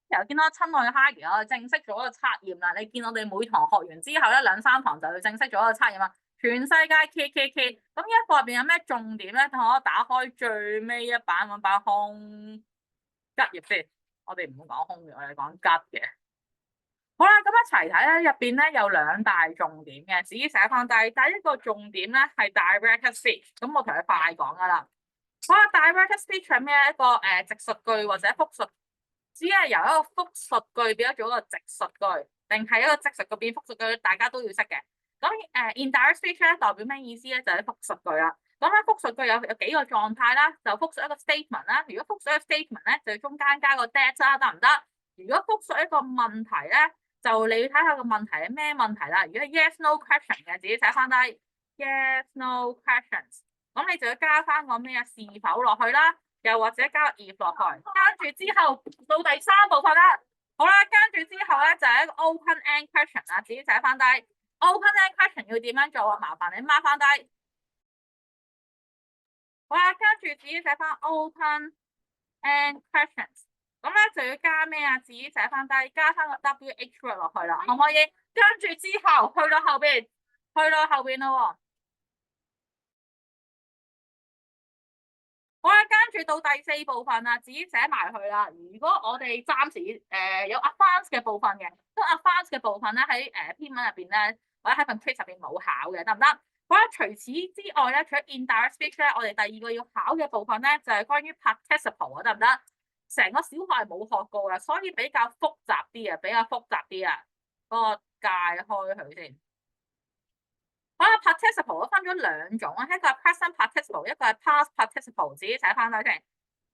又見到親愛嘅 Haggy，我哋正式做一個測驗啦。你見我哋每堂學完之後咧，2-3堂就要正式做一個測驗啦。全世界 K，咁呢一課入邊有咩重點咧？同我打開最尾一版嗰版空吉頁先。我哋唔好講空嘅，我哋講吉嘅。好啦，咁一齊睇咧，入邊咧有2大重點嘅，自己寫翻低。第一個重點咧係 directed speech，咁我同佢快講噶啦。好啦，directed speech 係咩？一個直述句或者複述，只係由一個複述句變咗做一個直述句，定係一個直述句變複述句，大家都要識嘅。咁indirect speech 咧代表咩意思咧？就係複述句啦。咁咧複述句有幾個狀態啦，就複述一個 statement 啦。如果複述一個 statement 咧，就要中間加個 that 啦，得唔得？如果複述一個問題咧，就你要睇下個問題係咩問題啦。如果係 yes no question 嘅，自己寫翻低 yes no questions。咁你就要加翻個咩啊？是否落去啦，又或者加個 if 落去。跟住之後到第3部分啦。好啦，跟住之後咧就係一個 open end question 啦，自己寫翻低。open end question 要點樣做啊？麻煩你 mark 翻低。好啦，跟住自己寫翻 open end questions。咁咧就要加咩啊？自己寫翻低，加翻個 WH word 落去啦，可唔可以？跟住之後去到後邊咯。好啦，跟住到第4部分啦，自己寫埋佢啦。如果我哋暫時有 advance 嘅部分嘅，咁 advance 嘅部分咧喺篇文入邊咧，或者喺份 quiz 入邊冇考嘅，得唔得？好啦，除此之外咧，除咗 indirect speech 咧，我哋第2個要考嘅部分咧就係關於 participle 啊，得唔得？成個小學係冇學過嘅，所以比較複雜啲啊，幫我界開佢先。好啦，participle 分咗2種啊，一個係 present participle， 一個係 past participle， 自己寫翻低先。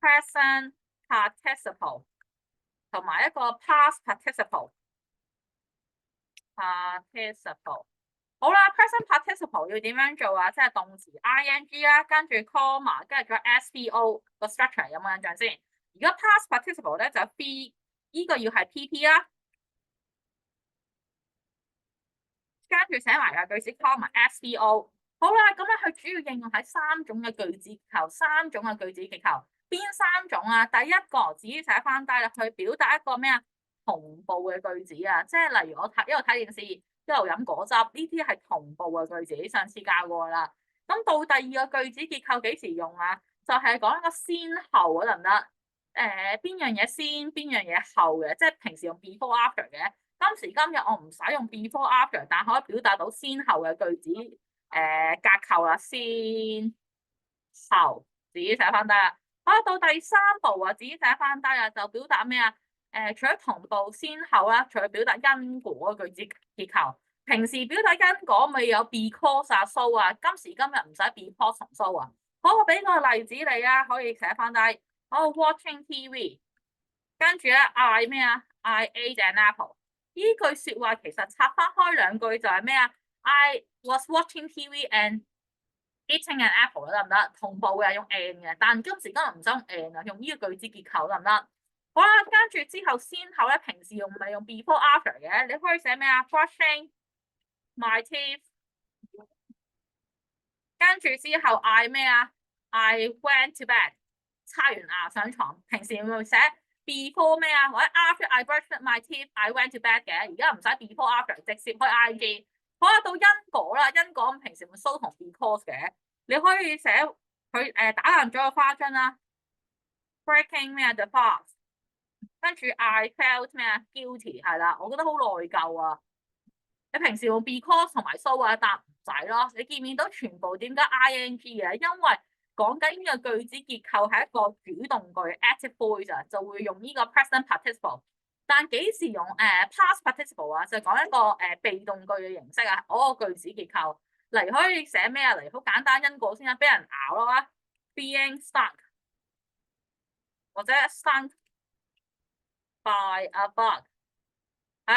present participle 同埋一個 past participle。好啦 ，present participle 要點樣做啊？即係動詞 ing 啦，跟住 comma， 跟住仲有 SVO 個 structure 有冇印象先？如果 past participle 咧就有 B， 呢個要係 PP 啦，跟住寫埋個句子 comma SVO。好啦，咁咧佢主要應用喺3種嘅句子結構，邊3種啊？第一個自己寫翻低啦，去表達一個咩啊？同步嘅句子啊，即係例如我一路睇電視，一路飲果汁，呢啲係同步嘅句子，上次教過啦。咁到第2個句子結構幾時用啊？就係講一個先後啊，得唔得？邊樣嘢先，邊樣嘢後嘅，即係平時用 before after 嘅。今時今日我唔使用 before after，但可以表達到先後嘅句子架構啦，先後自己寫翻低啦。好，到第3步啊，自己寫翻低啦，就表達咩啊？除咗同步先後啦，除咗表達因果嘅句子結構。平時表達因果咪有 because 啊、so 啊，今時今日唔使 because 同 so 啊。好，我俾個例子你啊，可以寫翻低。好 ，watching TV， 跟住咧嗌咩啊？嗌 ate an apple。呢句說話其實拆翻開2句就係咩啊？ I was watching TV and eating an apple 得唔得？同步嘅用 and 嘅，但今時今日唔使用 and 啊，用呢個句子結構得唔得？好啦，跟住之後先後咧，平時用唔係用 before after 嘅，你可以寫咩啊 ？Brushing my teeth， 跟住之後嗌咩啊 ？I went to bed， 刷完牙上床。平時會寫 before 咩啊？或者 after I brushed my teeth，I went to bed 嘅。而家唔使 before after， 直接開 ing。好啦，到因果啦，因果平時會 so 同 because 嘅，你可以寫佢打爛咗個花樽啦 ，breaking 咩啊 the vase， 跟住 I felt 咩啊 guilty 係啦，我覺得好內疚啊。你平時用 because 同埋 so 啊，但唔使咯。你見唔見到全部點解 ing 嘅？因為講緊呢個句子結構係一個主動句 active voice 啊，就會用呢個 present participle。但幾時用past participle 啊？就講一個被動句嘅形式啊，嗰個句子結構嚟可以寫咩啊？嚟好簡單因果先啊，俾人咬咯 ，being stung 或者 stung by a bug，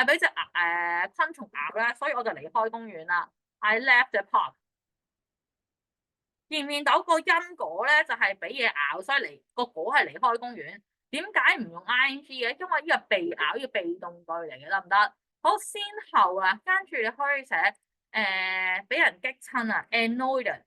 俾隻昆蟲咬啦，所以我就離開公園啦。I left the park。見唔見到個因果咧？就係俾嘢咬，所以個果係離開公園。點解唔用 ing 嘅？因為呢個被咬要被動句嚟嘅，得唔得？好，先後啊，跟住你可以寫俾人激親啊 ，annoyed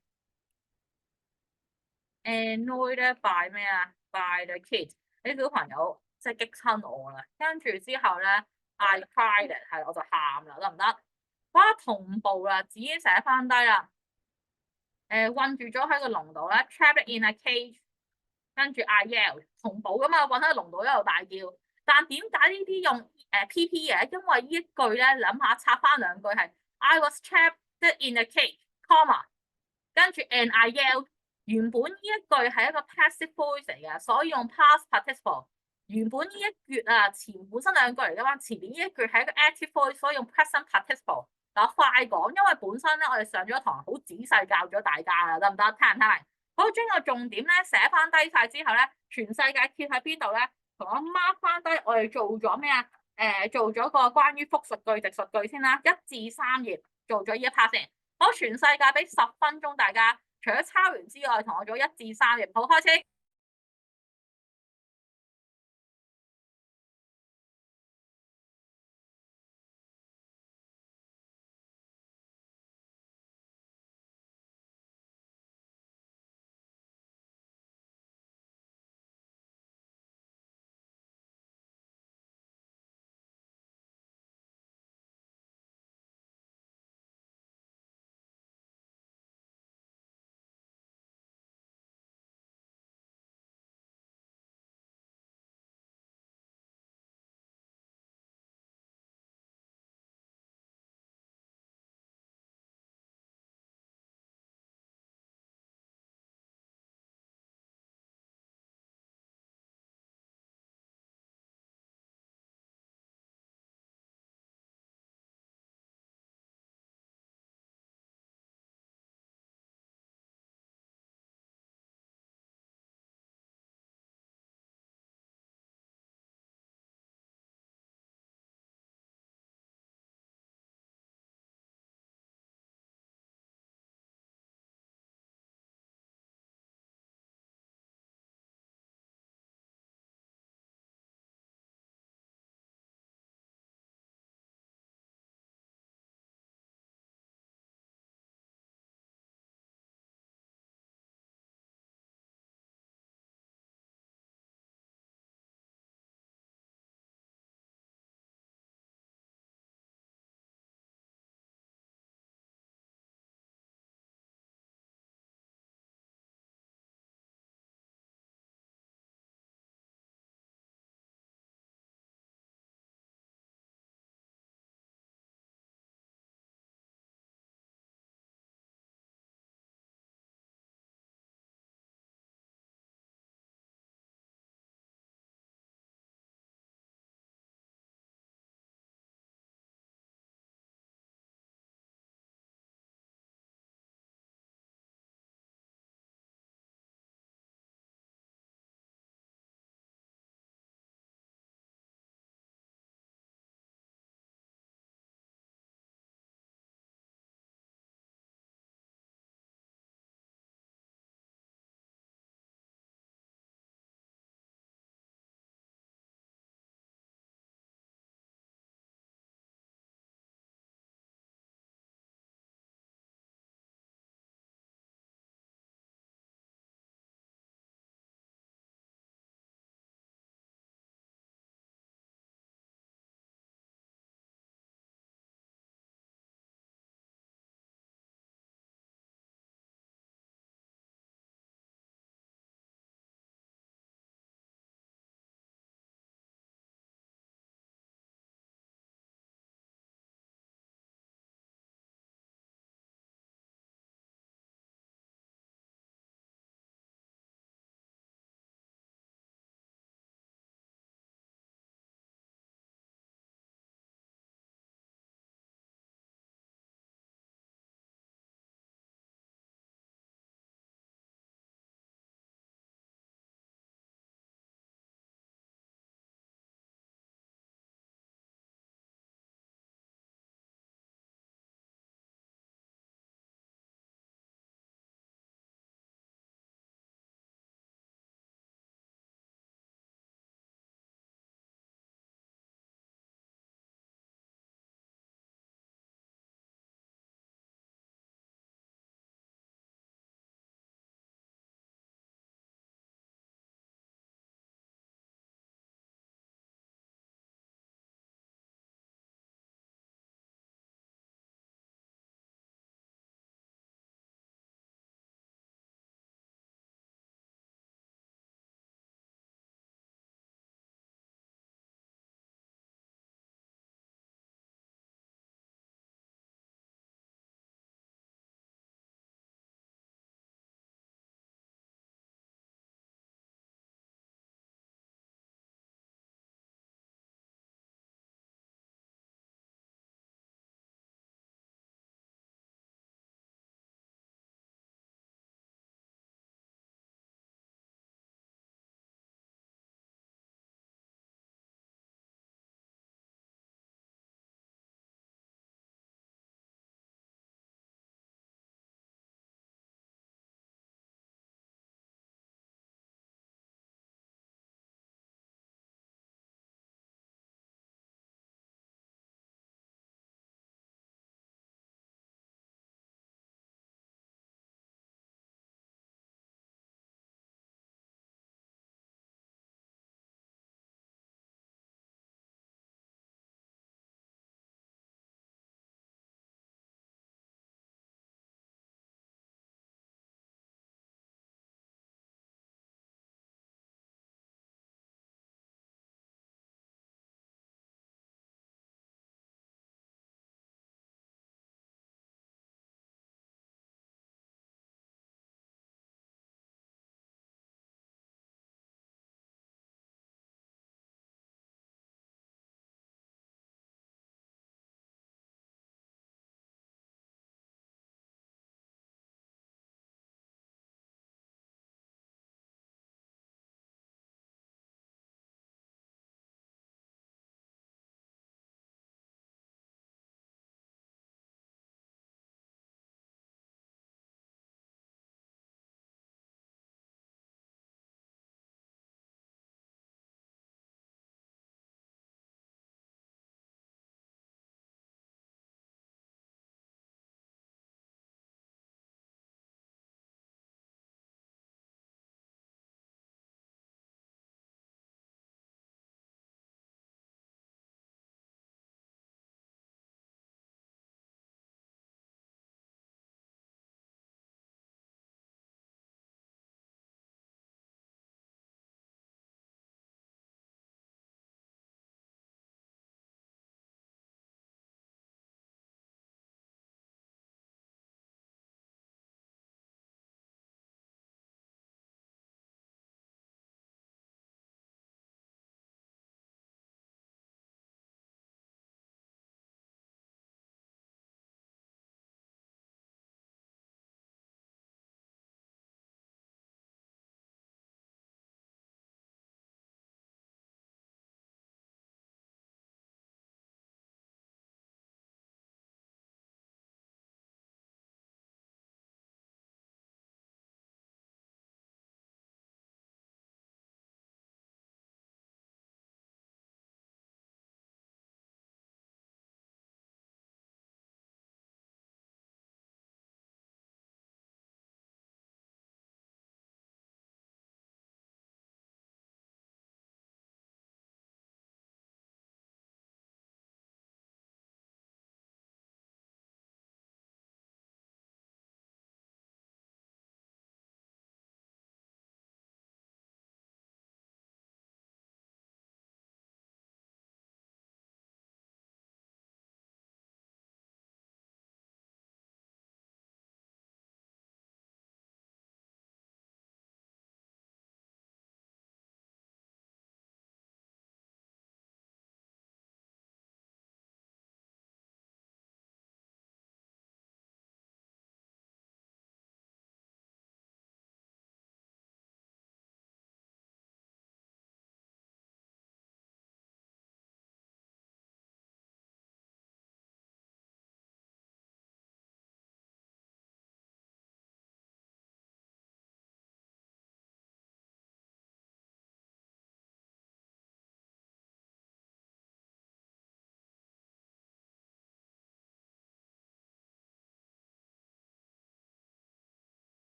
by 咩啊 ？by the kid，啲小朋友即係激親我啦。跟住之後咧，I cried 係我就喊啦，得唔得？哇，同步啦，自己寫翻低啦。困住咗喺個籠度咧，trapped in a cage。跟住 I yell 同步噶嘛，困喺籠度一路大叫。但點解呢啲用PP 嘅？因為呢一句咧，諗下插翻兩句係 I was trapped in a cage，comma 跟住 and I yelled。原本呢一句係一個 passive voice 嚟嘅，所以用 past participle。原本呢一句啊，本身兩句嚟噶嘛，前面呢一句係一個 active voice，所以用 present participle。嗱，快講，因為本身咧我哋上咗堂好仔細教咗大家啦，得唔得？聽唔聽明？好，將個重點咧寫翻低晒之後咧，全世界貼喺邊度咧？同我 mark 翻低，我哋做咗咩啊？做咗個關於複述句、直述句先啦，1至3頁做咗呢一 part 先。好，全世界俾10分鐘大家，除咗抄完之外，同我做1至3頁。好，開始。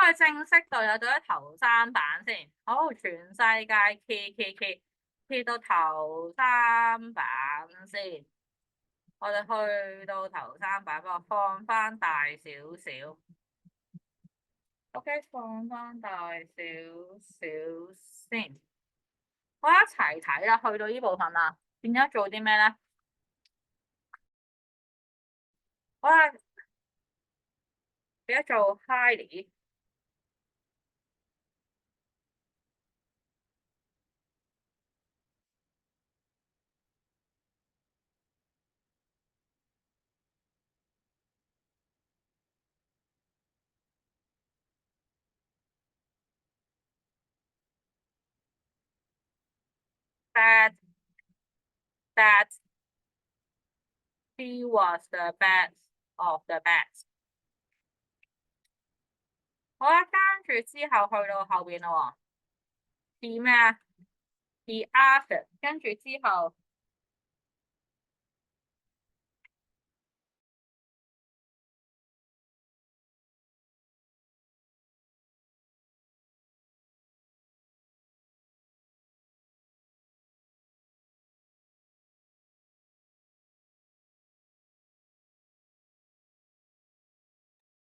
我哋正式對啊，對咗頭三版先。好，全世界 key 到頭三版先。我哋去到頭三版，我放翻大少少。OK，放翻大少少先。我一齊睇啦，去到呢部分啦，變咗做啲咩咧？我變咗做 highly。That she was the best of the best。好啦，跟住之後去到後邊咯喎，咩啊？The after，跟住之後，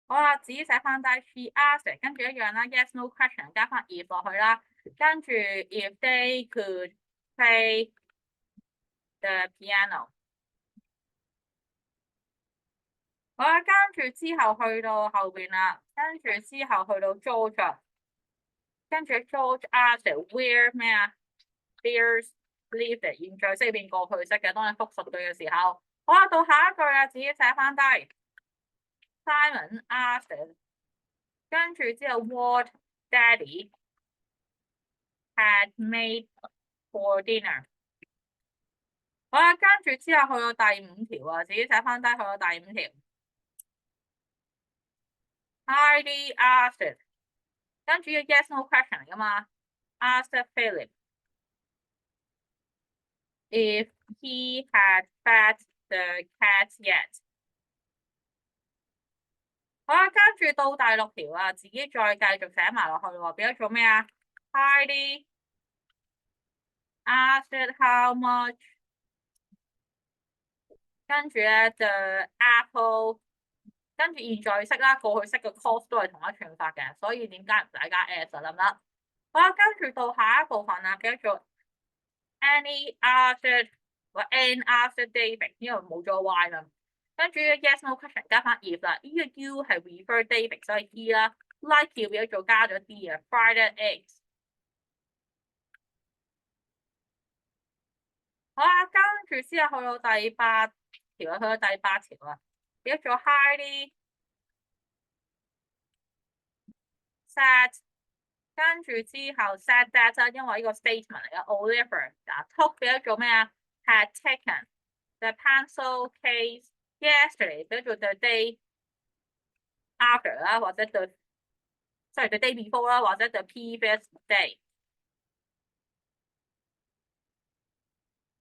好啦，自己寫翻低 she asked，跟住一樣啦，yes no question 加翻 if 落去啦，跟住 if they could play the piano。好啦，跟住之後去到後邊啦，跟住之後去到 George， 跟住 George asked where 咩啊 ？There's lived， 現在式變過去式嘅，當你複述句嘅時候。好啦，到下一句啦，自己寫翻低 Simon asked， 跟住之後 what Daddy had made for dinner。好啦，跟住之後去到第五條啊，自己寫翻低去到第五條。Heidi asked， 跟住個 yes no question 嚟噶嘛 ，asked Philip if he had fed the cat yet。好啦，跟住到第六條啊，自己再繼續寫埋落去喎，變咗做咩啊 ？Heidi asked how much， 跟住咧 the apple。跟住現在式啦，過去式嘅 cost 都係同一串法嘅，所以點解唔使加 s 得唔得？好啦，跟住到下一部分啦，叫做 Annie after 或 Anne after David， 呢度冇咗 y 啦。跟住 yes no question 加翻 if 啦，呢個 u 係 refer David， 所以 e 啦。like 要變咗做加咗 d 啊 ，fried eggs。好啦，跟住之後去到第八條，去到第八條啊，變咗做 Heidi said。跟住之後 said that， 因為呢個 statement 嚟嘅 Oliver 嗱 took 變咗做咩啊 ？had taken the pencil case yesterday， 變咗做 the day after 啦，或者 the day before 啦，或者 the previous day。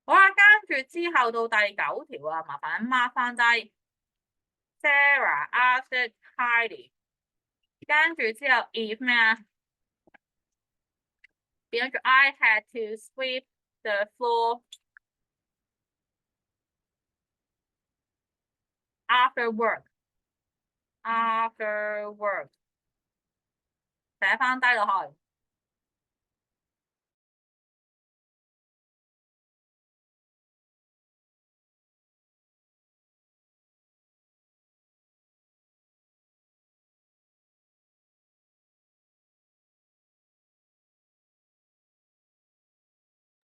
好啦，跟住之後到第九條啊，麻煩 mark 翻低。Sarah asked Heidi， 跟住之後 if 咩啊？變咗做 I had to sweep the floor after work。寫翻低落去。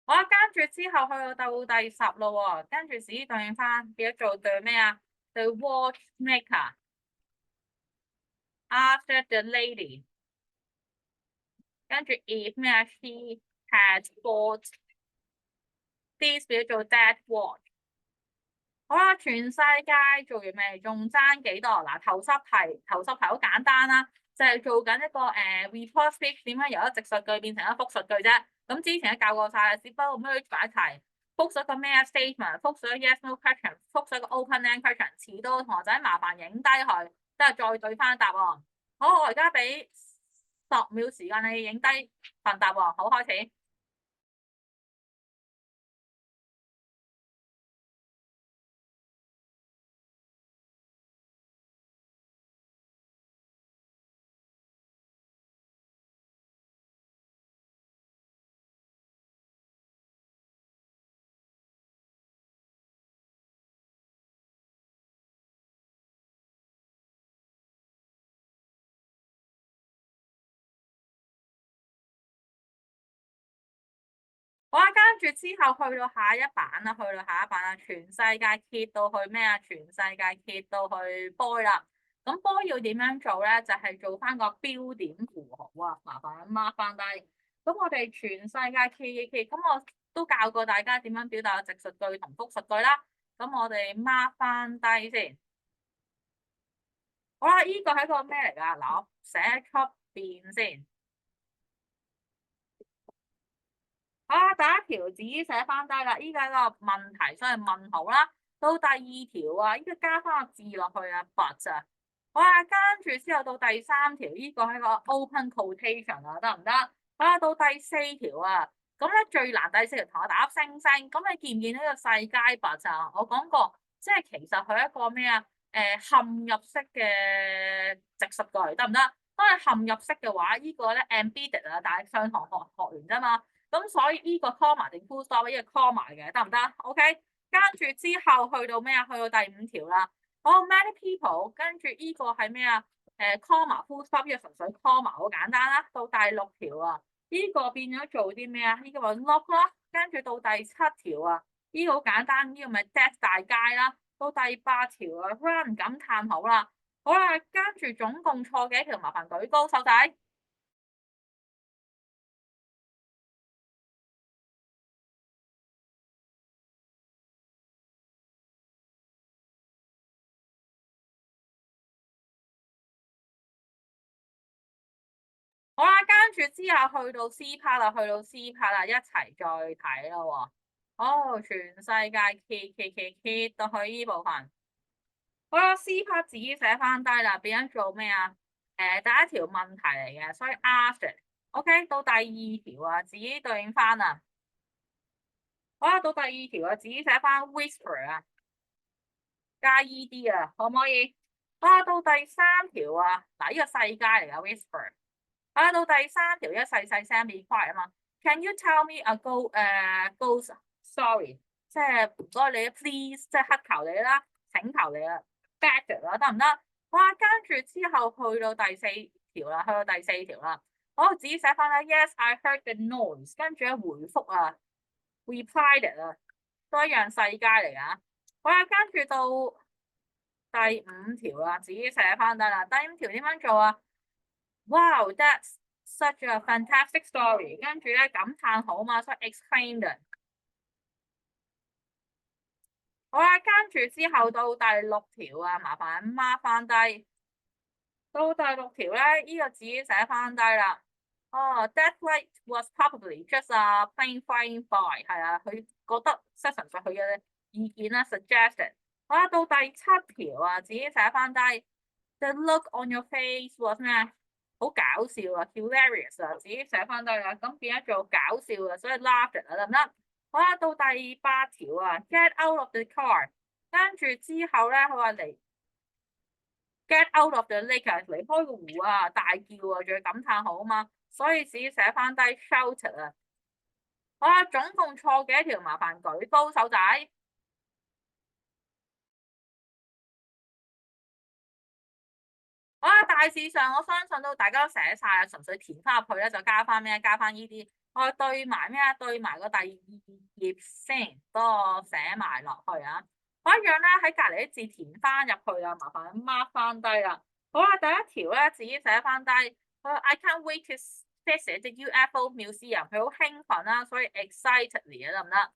好啦，跟住之後去到第10咯喎，跟住自己對應翻，變咗做對咩啊？對 watchmaker after the lady， 跟住 if 咩啊 ？She had bought this 變咗做 that watch。好啦，全世界做完未？仲爭幾多？嗱，頭10題好簡單啦，就係做緊一個report speech 點樣由一直述句變成一複述句啫。咁之前都教過晒啦，只不過咩擺題，複述個咩 statement， 複述個 yes no question， 複述個 open end question。遲到同學仔麻煩影低佢，即係再對翻答案。好，我而家俾10秒時間你影低份答案，好，開始。好啦，跟住之後去到下一版啦，去到下一版啦，全世界揭到去咩啊？全世界揭到去 boy 啦。咁 boy 要點樣做咧？就係做翻個標點符號啊，麻煩 mark 翻低。咁我哋全世界揭，咁我都教過大家點樣表達直述句同複述句啦。咁我哋 mark 翻低先。好啦，呢個係一個咩嚟噶？嗱，我寫出邊先。好啦，第一條自己寫翻低啦。依家個問題，所以問號啦。到第二條啊，依家加翻個字落去啊，but 啊。好啦，跟住之後到第三條，呢個係個 open quotation 啊，得唔得？好啦，到第四條啊，咁咧最難第四條同我打星星。咁你見唔見到呢個世界 but 啊？我講過，即係其實佢係一個咩啊？嵌入式嘅直述句，得唔得？當你嵌入式嘅話，呢個咧 embedded 啊，但係上堂學完啫嘛。咁所以呢個 comma 定 full stop 呢個 comma 嘅，得唔得？OK，跟住之後去到咩啊？去到第五條啦。哦，many people，跟住呢個係咩啊？comma full stop 呢個純粹 comma 好簡單啦。到第六條啊，呢個變咗做啲咩啊？呢個話 lock 啦。跟住到第七條啊，呢個好簡單，呢個咪 death 大街啦。到第八條啊，run 感嘆號啦。好啦，跟住總共錯幾條？麻煩舉高手仔。好啦，跟住之後去到 C part 啦，去到 C part 啦，一齊再睇咯。哦，全世界揭到去呢部分。好啦，C part 自己寫翻低啦，變咗做咩啊？第一條問題嚟嘅，所以 after。OK，到第二條啊，自己對應翻啊。好啦，到第二條啊，自己寫翻 whisper 啊，加 ed 啊，可唔可以？啊，到第三條啊，嗱，呢個世界嚟噶 whisper。啊，到第三條一細細聲 be quiet 啊嘛。Can you tell me a ghost story？即係唔該你 please，即係乞求你啦，請求你啦 better 啦，得唔得？哇，跟住之後去到第四條啦，去到第四條啦。我自己寫翻啦，Yes，I heard the noise。跟住咧回覆啊，replied 啊，都一樣世界嚟噶。哇，跟住到第五條啦，自己寫翻得啦。第五條點樣做啊？Wow, that's such a fantastic story。跟住咧感嘆號嘛，所以 exclaimed。好啦，跟住之後到第六條啊，麻煩 mark 翻低。到第六條咧，呢個自己寫翻低啦。哦，that flight was probably just a plane flying by。係啊，佢覺得即係純粹佢嘅意見啦，suggested。好啦，到第七條啊，自己寫翻低。The look on your face was 咩？好搞笑啊，hilarious 啊，自己寫翻低啦。咁變咗做搞笑啊，所以 laughed 啊，得唔得？好啦，到第八條啊，get out of the car。跟住之後咧，佢話嚟 get out of the lake 啊，離開個湖啊，大叫啊，仲要感嘆號啊嘛，所以自己寫翻低 shout 啊。好啦，總共錯幾條？麻煩舉高手仔。好啦，大致上我相信都大家都寫晒啦，純粹填翻入去咧就加翻咩？加翻呢啲，我對埋咩啊？對埋個第二頁先，幫我寫埋落去啊！我一樣咧喺隔籬啲字填翻入去啊，麻煩 mark 翻低啦。好啦，第一條咧自己寫翻低。I can't wait to visit the UFO museum。佢好興奮啦，所以 excitedly 啊，得唔得？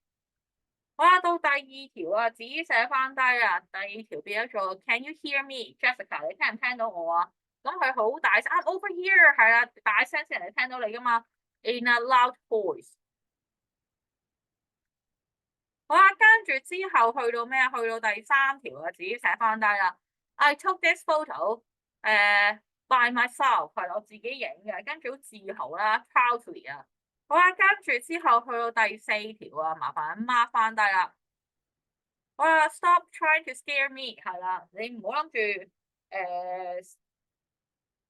好啦，到第二條啊，自己寫翻低啊。第二條變咗做 Can you hear me, Jessica？你聽唔聽到我啊？咁佢好大聲，I'm over here，係啦，大聲先人哋聽到你噶嘛。In a loud voice。好啦，跟住之後去到咩啊？去到第三條啊，自己寫翻低啦。I took this photo。by myself 係我自己影嘅，跟住好自豪啦，proudly 啊。好啦，跟住之後去到第四條啊，麻煩 mark 翻低啦。好啦，stop trying to scare me 係啦，你唔好諗住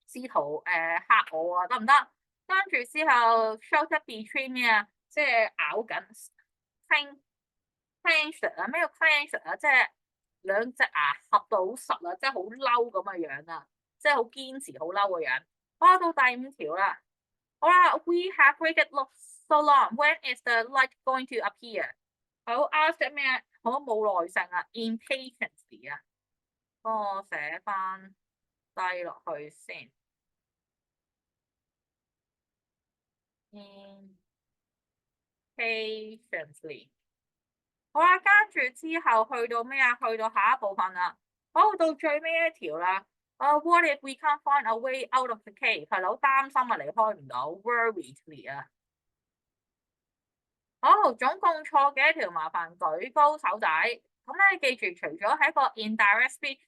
試圖嚇我啊，得唔得？跟住之後 shout between 咩啊？即係咬緊 clench 啊，咩叫 clench 啊？即係兩隻牙合到好實啊，即係好嬲咁嘅樣啊，即係好堅持好嬲嘅樣。好，到第五條啦。好啦，we have waited so long. When is the light going to appear？好 ask 咩？好冇耐性啊，impatiently 啊。幫我寫翻低落去先。impatiently。好啦，跟住之後去到咩啊？去到下一部分啦。好，到最尾一條啦。What if we can't find a way out of the cave？係好擔心啊，離開唔到，worriedly 啊。好，總共錯幾條？麻煩舉高手仔。咁咧，記住，除咗喺個 indirect speech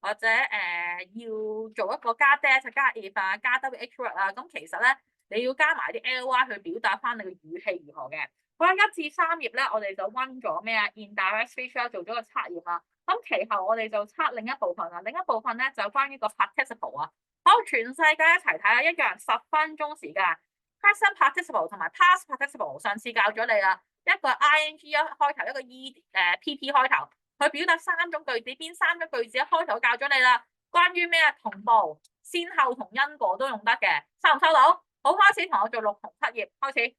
或者要做一個加 that 加 if 啊加 wh word 啊，咁其實咧你要加埋啲 ly 去表達翻你嘅語氣如何嘅。好啦，1至3頁咧，我哋就溫咗咩啊 indirect speech 啦，做咗個測驗啦。咁其後我哋就測另一部分啦，另一部分咧就關於個 participle 啊。好，全世界一齊睇下，一樣10分鐘時間。present participle 同埋 past participle 上次教咗你啦，一個 ing 一開頭，一個 pp 開頭，去表達3種句子，邊3種句子一開頭教咗你啦。關於咩同步、先後同因果都用得嘅，收唔收到？好，開始同我做6同7頁，開始。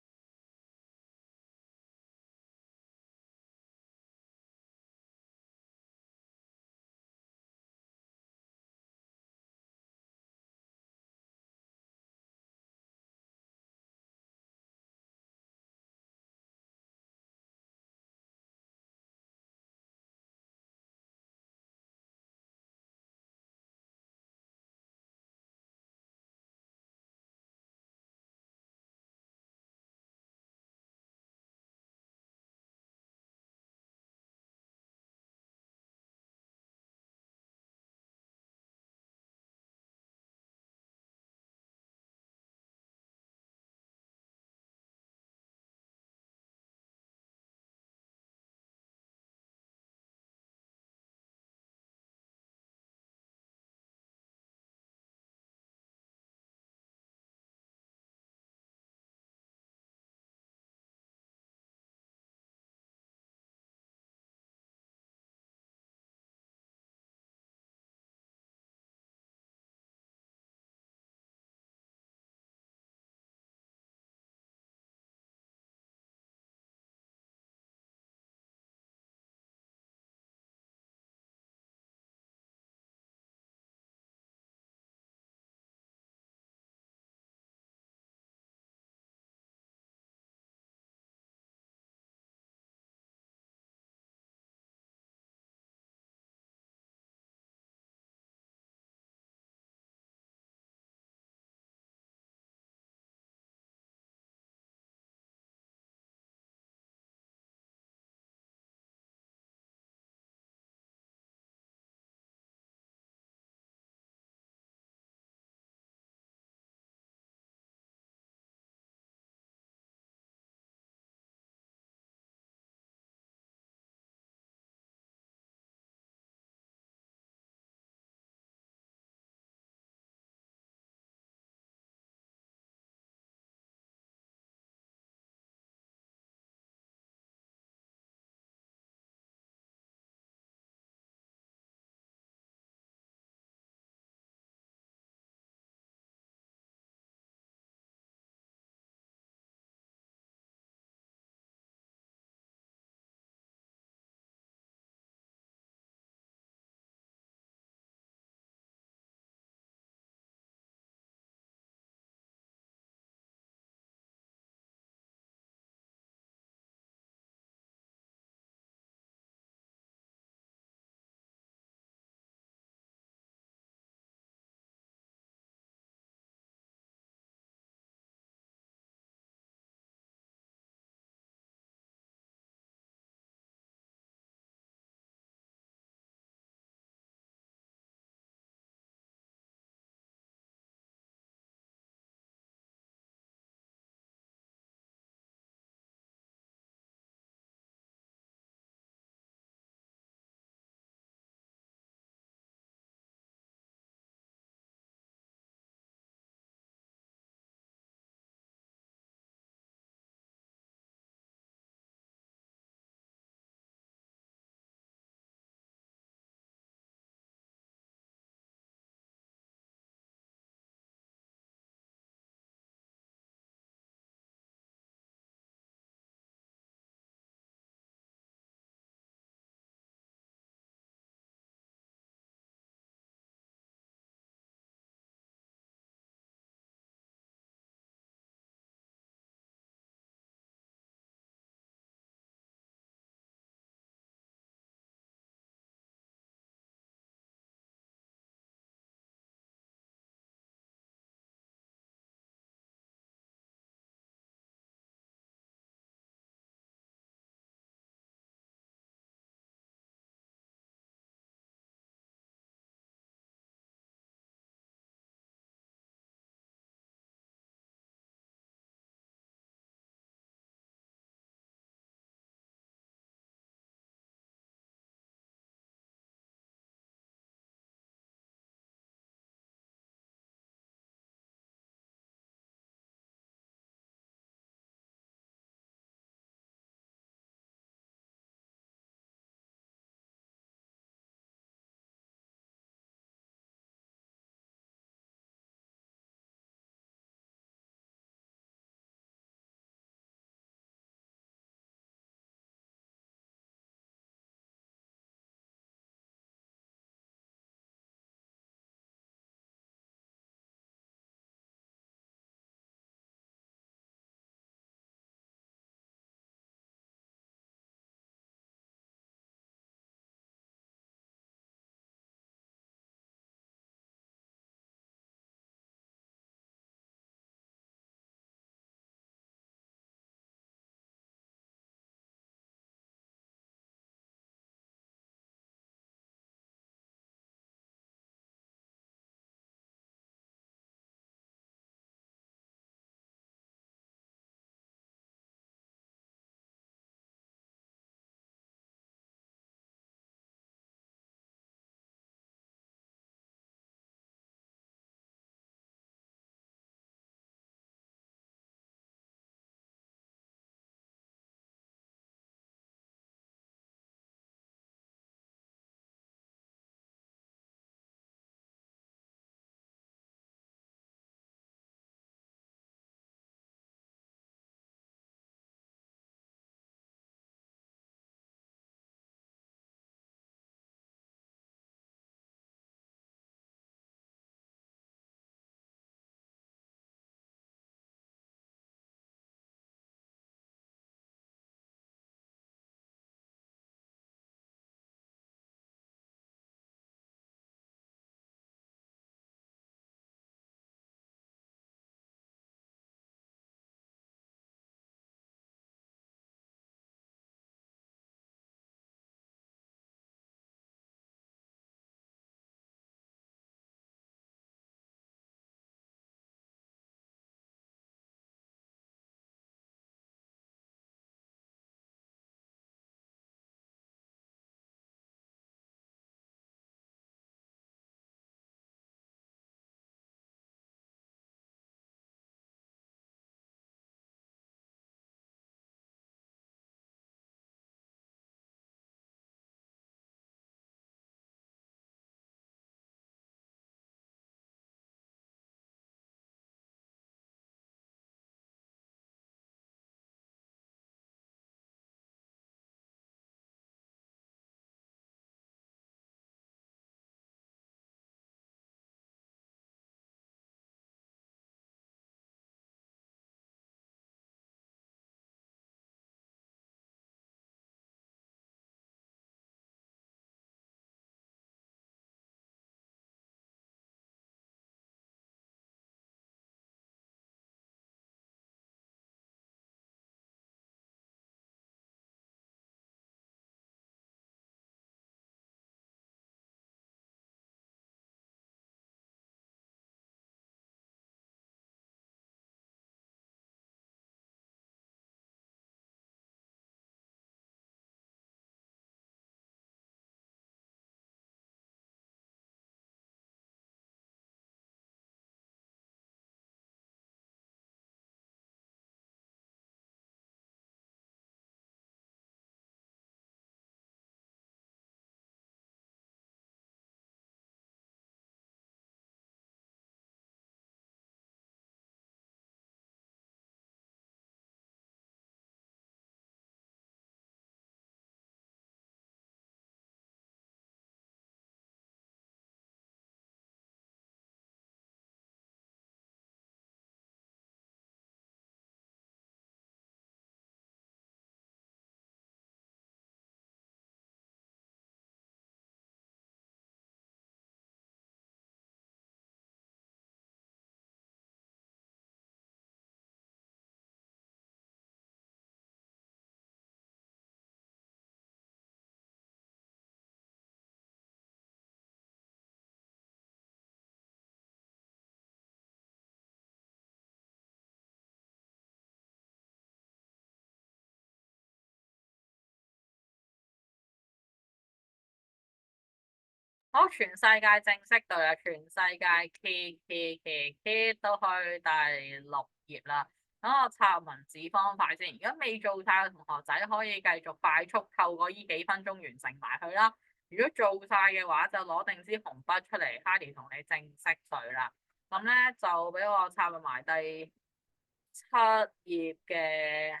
好，全世界正式對啦，全世界 keep 到去第6頁啦。等我插文字方塊先。如果未做晒嘅同學仔，可以繼續快速透過呢幾分鐘完成埋佢啦。如果做晒嘅話，就攞定支紅筆出嚟，Hardy 同你正式對啦。咁咧就俾我插埋第7頁嘅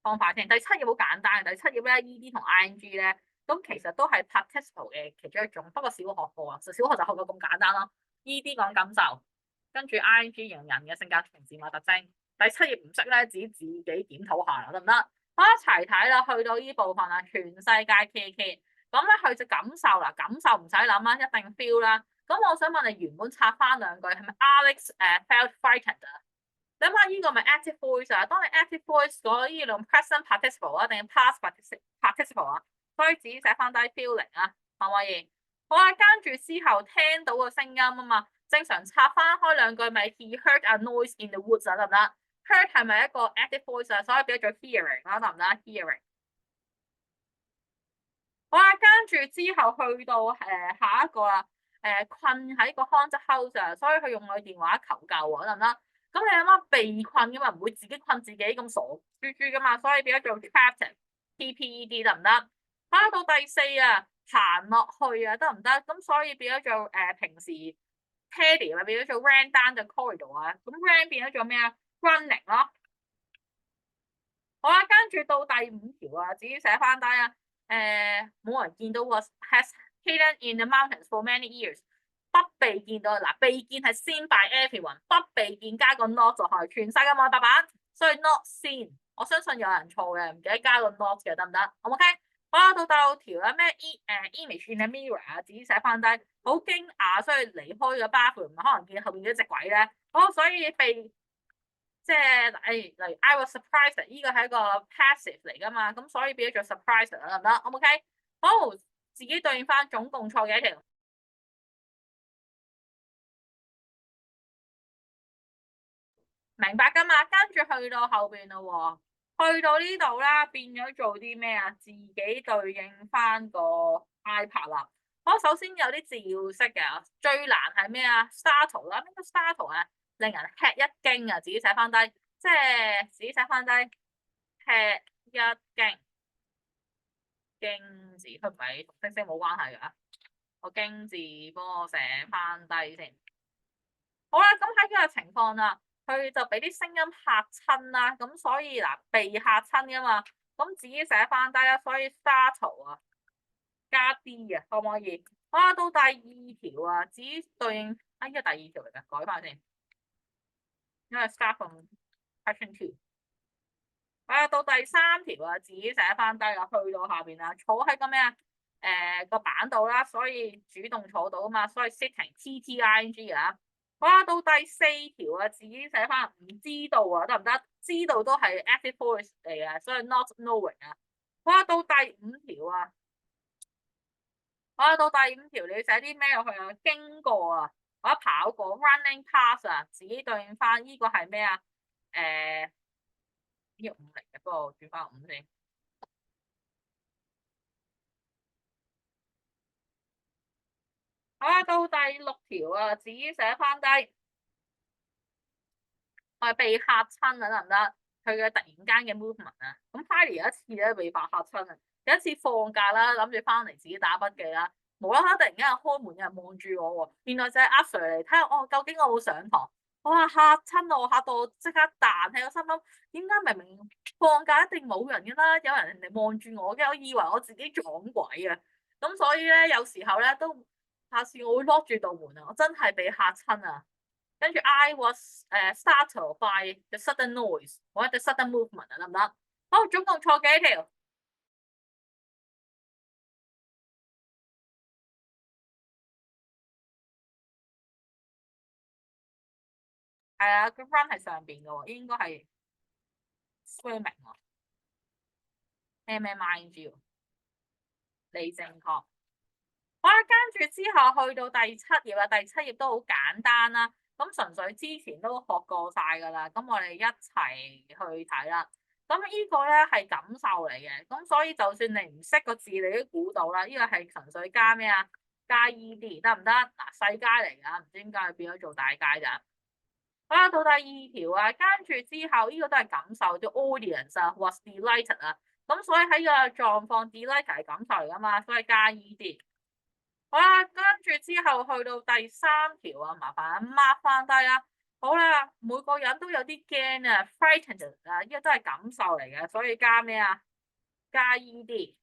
方法先。第7頁好簡單嘅，第7頁咧 ED 同 ING 咧，咁其實都係 participle 嘅其中一種，不過小學課啊，小學就學過咁簡單咯。ED 講感受，跟住 ING 形容人嘅性格同自我特徵。第7頁唔識咧，自己檢討下啦，得唔得？好，一齊睇啦，去到呢部分啦，全世界 KK，咁咧佢就感受啦，感受唔使諗啦，一定 feel 啦。咁我想問你原本插翻兩句係咪 Alex felt frightened 啊？你諗下呢個咪 active voice 啊？當你 active voice 嗰啲用 present participle 啊，定係 past participle 啊？所以自己寫翻低 feeling 啊，可唔可以？好啊，跟住之後聽到個聲音啊嘛，正常插翻開兩句咪 he heard a noise in the woods 啊，得唔得？heard 係咪一個 active voice 啊？所以變咗做 hearing 啦，得唔得？hearing。好啊，跟住之後去到下一個啦，困喺個 haunted house 啊，所以佢用佢電話求救喎，得唔得？咁你諗下被困噶嘛，唔會自己困自己咁傻豬豬噶嘛，所以變咗做 trapped，TPED 得唔得？啊，到第4啊，行落去啊，得唔得？咁所以變咗做平時 Teddy 咪變咗做 ran down the corridor 啊，咁 ran 變咗做咩啊？running 咯。好啦，跟住到第5條啊，自己寫翻低啊。冇人見到喎，has hidden in the mountains for many years。不被見到嗱，被見係 seen by everyone，不被見加個 not 就係全世界冇白板，所以 not seen。我相信有人錯嘅，唔記得加個 not 嘅得唔得？好唔 OK？好啦，到第6條啦，咩 image in the mirror 啊，自己寫翻低。好驚訝，所以離開咗 bathroom，可能見後邊嗰隻鬼咧。好，所以被。即係例如 I was surprised， 呢個係一個 passive 嚟噶嘛，咁所以變咗做 surprised 啦，得唔得？OK，好，自己對應翻總共錯幾條，明白噶嘛？跟住去到後邊咯，去到呢度啦，變咗做啲咩啊？自己對應翻個 iPad 啦。好，首先有啲字要識嘅，最難係咩啊？startle 啦，咩叫 startle 啊？令人吃一驚啊！自己寫翻低，即係自己寫翻低，吃一驚。驚字佢唔係同星星冇關係噶，個驚字幫我寫翻低先。好啦，咁喺呢個情況啦，佢就俾啲聲音嚇親啦，咁所以嗱被嚇親噶嘛，咁自己寫翻低啦，所以 startle 啊加 D 啊，可唔可以？啊，到第2條啊，自己對應啊，呢個第2條嚟嘅，改翻先，因為 start from question 2。啊，到第3條啊，自己寫翻低啦，去到下邊啦，坐喺個咩啊？個板度啦，所以主動坐到啊嘛，所以 sitting TTING 啊。哇，到第4條啊，自己寫翻唔知道啊，得唔得？知道都係 active voice 嚟嘅，所以 not knowing 啊。哇，到第5條啊，哇，到第5條你要寫啲咩落去啊？經過啊，或者跑過 running past 啊，自己對應翻呢個係咩啊？呢個5嚟嘅，不過轉翻5先。好啦，到第6條啊，自己寫翻低，我係被嚇親啊，得唔得？佢嘅突然間嘅 movement 啊，咁 Harry 有一次咧被嚇親啊，有一次放假啦，諗住翻嚟自己打筆記啦，無啦啦突然間開門有人望住我喎，原來就係阿 Sir 嚟睇下我究竟我冇上堂，哇嚇親我，嚇到我即刻彈起，我心諗點解明明放假一定冇人㗎啦，有人嚟望住我嘅，我以為我自己撞鬼啊，咁所以咧有時候咧都〜下次我會 lock 住道門啊！我真係被嚇親啊！跟住 I was startled by the sudden noise 或者 the sudden movement 啊，得唔得？好，總共錯幾條？係啊，個 run 係上邊嘅喎，應該係 swimming 喎，MMING 喎，你正確。好啦，跟住之後去到第7頁啦，第7頁都好簡單啦。咁純粹之前都學過晒㗎啦，咁我哋一齊去睇啦。咁呢個咧係感受嚟嘅，咁所以就算你唔識個字，你都估到啦。呢個係純粹加咩啊？加 ED 得唔得？嗱，細街嚟㗎，唔知點解佢變咗做大街咋？好啦，到第二條啊，跟住之後呢個都係感受，叫 audience 啊，was delighted 啊。咁所以喺個狀況 delighted 係感受嚟㗎嘛，所以加 ED。好啦，跟住之後去到第三條啊，麻煩 mark 翻低啦。好啦，每個人都有啲驚啊，frightened 啊，呢個都係感受嚟嘅，所以加咩啊？加 ED。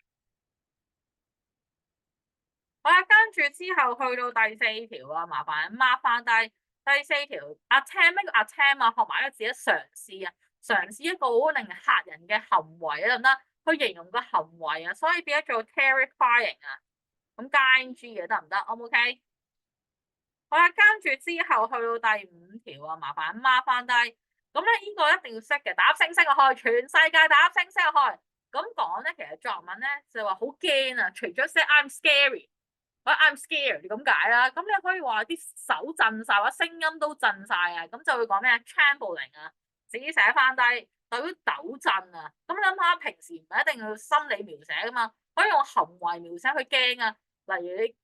好啦，跟住之後去到第四條啊，麻煩 mark 翻低。第四條 attempt 咩叫 attempt 啊？學埋一個字啊，嘗試啊，嘗試一個好令人嚇人嘅行為啊，得唔得？去形容個行為啊，所以變咗做 terrifying 啊。咁加 ing 嘅得唔得？O 唔 OK？好啦，跟住之後去到第五條啊，麻煩 mark 翻低。咁咧呢個一定要識嘅，打星星去，全世界打星星去。咁講咧，其實作文咧就話好驚啊，除咗寫 I'm scary，或者 I'm scared 咁解啦。咁你可以話啲手震晒，或者聲音都震晒啊。咁就會講咩 trembling 啊，自己寫翻低，代表抖震啊。咁你諗下，平時唔係一定要心理描寫噶嘛，可以用行為描寫去驚啊。例如你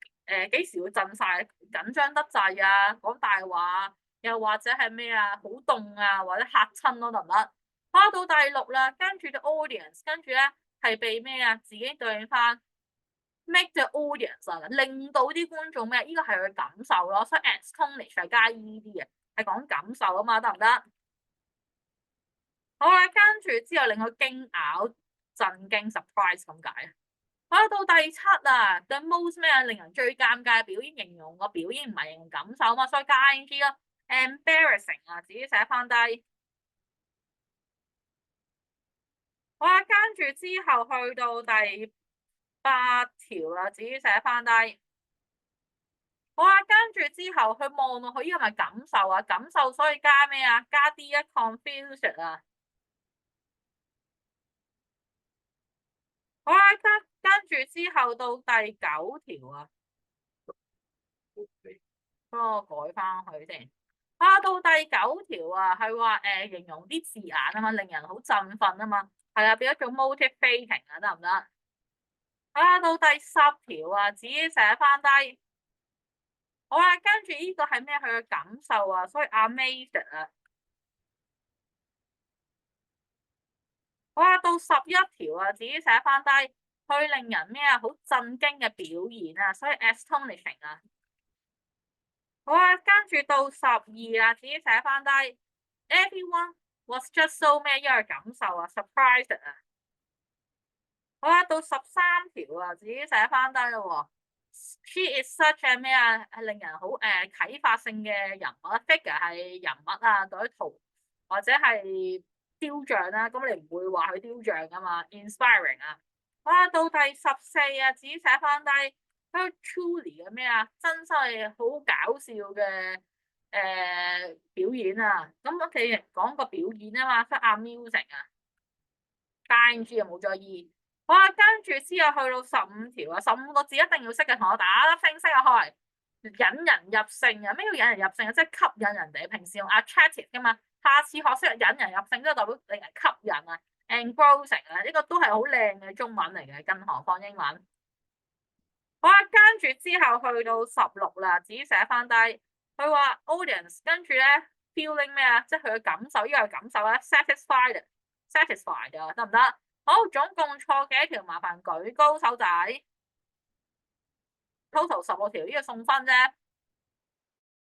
幾時會震晒，緊張得滯啊，講大話，又或者係咩啊，好凍啊，或者嚇親咯，得唔得？花到第六啦，跟住 the audience，跟住咧係被咩啊？自己對應翻 make the audience 啊，令到啲觀眾咩？呢個係佢感受咯，所以 astonish 係加 ed 嘅，係講感受啊嘛，得唔得？好啦，跟住之後令佢驚訝、震驚、surprise 咁解。到第七啊，the most 咩啊？令人最尷尬嘅表演，形容個表演唔係形容感受啊嘛，所以加 ing 咯。embarrassing 啊，自己寫翻低。好啦，跟住之後去到第八條啦，自己寫翻低。好啦，跟住之後佢望落去，呢個咪感受啊？感受所以加咩啊？加 D 啊 confusion 啊。好啦，跟住之後到第九條啊。幫我改翻去先。到第九條啊，係話形容啲字眼啊嘛，令人好振奮啊嘛，係啊，變咗做 motivating 啊，得唔得？到第十條啊，自己寫翻低。好啦，跟住呢個係咩？佢嘅感受啊，所以 amazed 啊。好啦，到11條啊，自己寫翻低，去令人咩啊？好震驚嘅表現啊，所以 astonishing 啊。好啊，跟住到12啦，自己寫翻低。Everyone was just so 咩？因為感受啊，surprised 啊。好啦，到13條啊，自己寫翻低咯。She is such a 咩啊？係令人好啟發性嘅人物，figure 係人物啊，嗰啲圖或者係雕像啦。咁你唔會話佢雕像噶嘛？Inspiring 啊。到第14啊，自己寫翻低。Truly 嘅咩啊？真心係好搞笑嘅表演啊！咁屋企人講個表演啊嘛，所以 amusing 啊，加 ing 又冇咗意。好啊，跟住之後去到15條啊，15個字一定要識嘅，同我打粒星星啊開，引人入勝啊！咩叫引人入勝啊？即係吸引人哋，平時用 attractive 噶嘛，下次學識引人入勝，即係代表令人吸引啊，engrossing 啊，呢個都係好靚嘅中文嚟嘅，更何況英文。好啊，跟住之後去到16啦，自己寫翻低。佢話 audience，跟住咧 feeling 咩啊？即係佢嘅感受，呢個係感受咧，satisfied 啊，得唔得？好，總共錯幾條？麻煩舉高手仔。total 16條，呢個送分啫。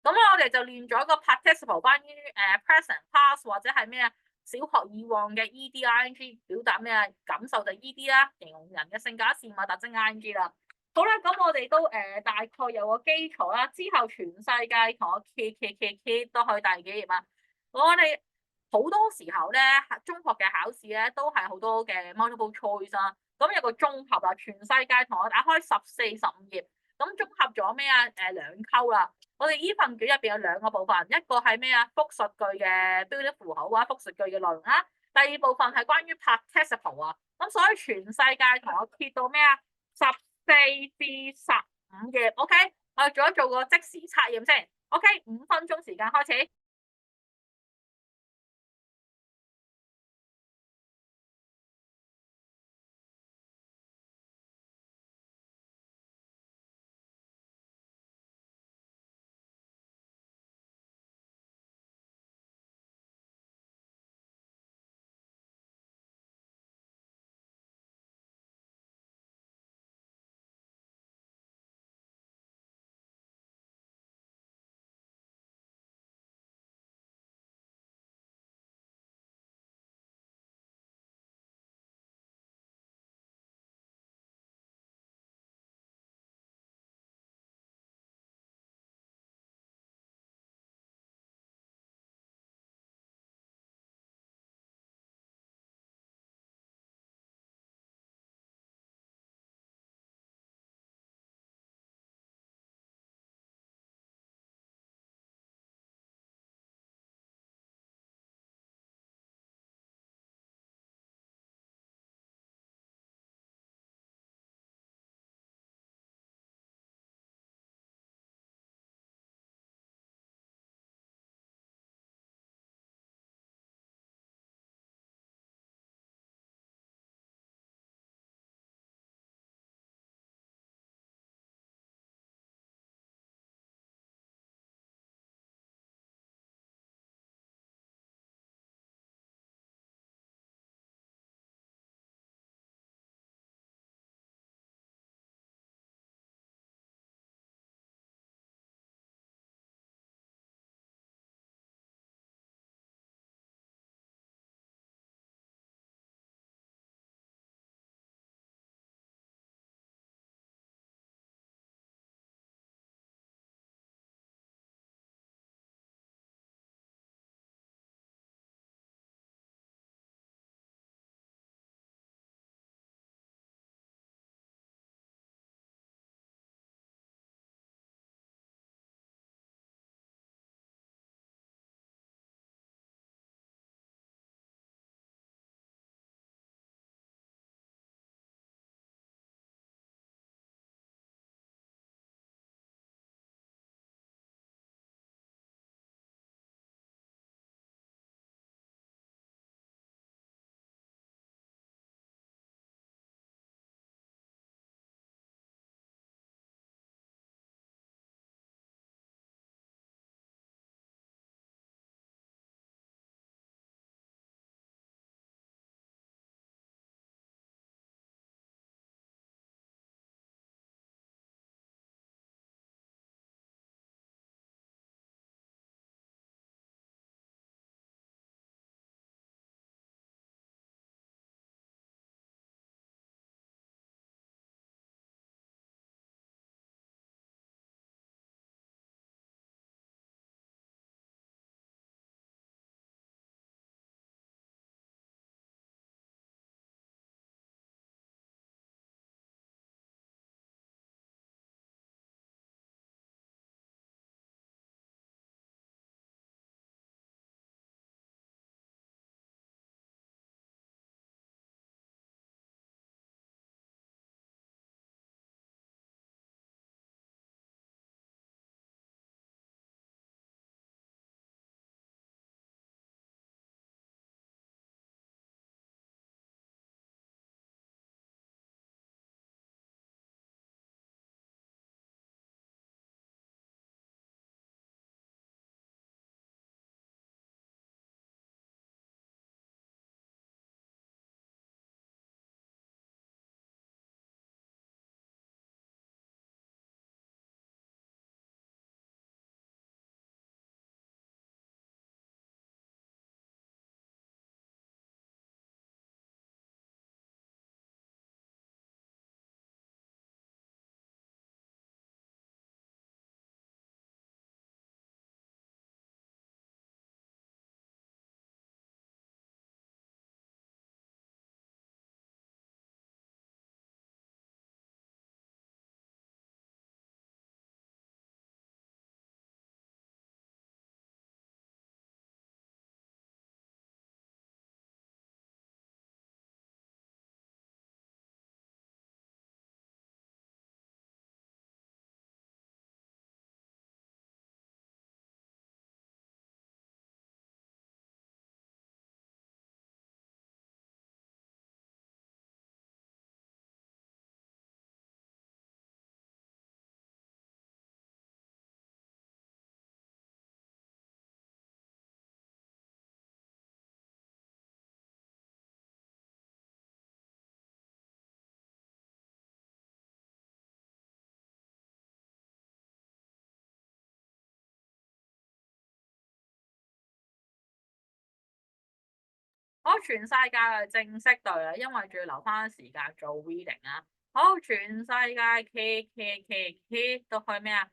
咁我哋就練咗個 participle 關於present past 或者係咩啊？小學以往嘅 ed ing 表達咩啊？感受就 ed 啦，形容人嘅性格事物特徵 ing 啦。好啦，咁我哋都大概有個基礎啦。之後全世界同我 keep 都去第幾頁啊？我哋好多時候咧，中學嘅考試咧都係好多嘅 multiple choice 啦。咁有個綜合啊，全世界同我打開14、15頁，咁綜合咗咩啊？兩溝啦。我哋呢份卷入邊有兩個部分，一個係咩啊？複述句嘅標點符號啊，複述句嘅內容啦。第二部分係關於 participle 啊。咁所以全世界同我 keep 到咩啊？14至15頁，OK，我哋做個即時測驗先，OK，5分鐘時間開始。好，全世界嘅正式對啦，因為仲要留翻時間做 reading 啊。好，全世界 K 到去咩啊？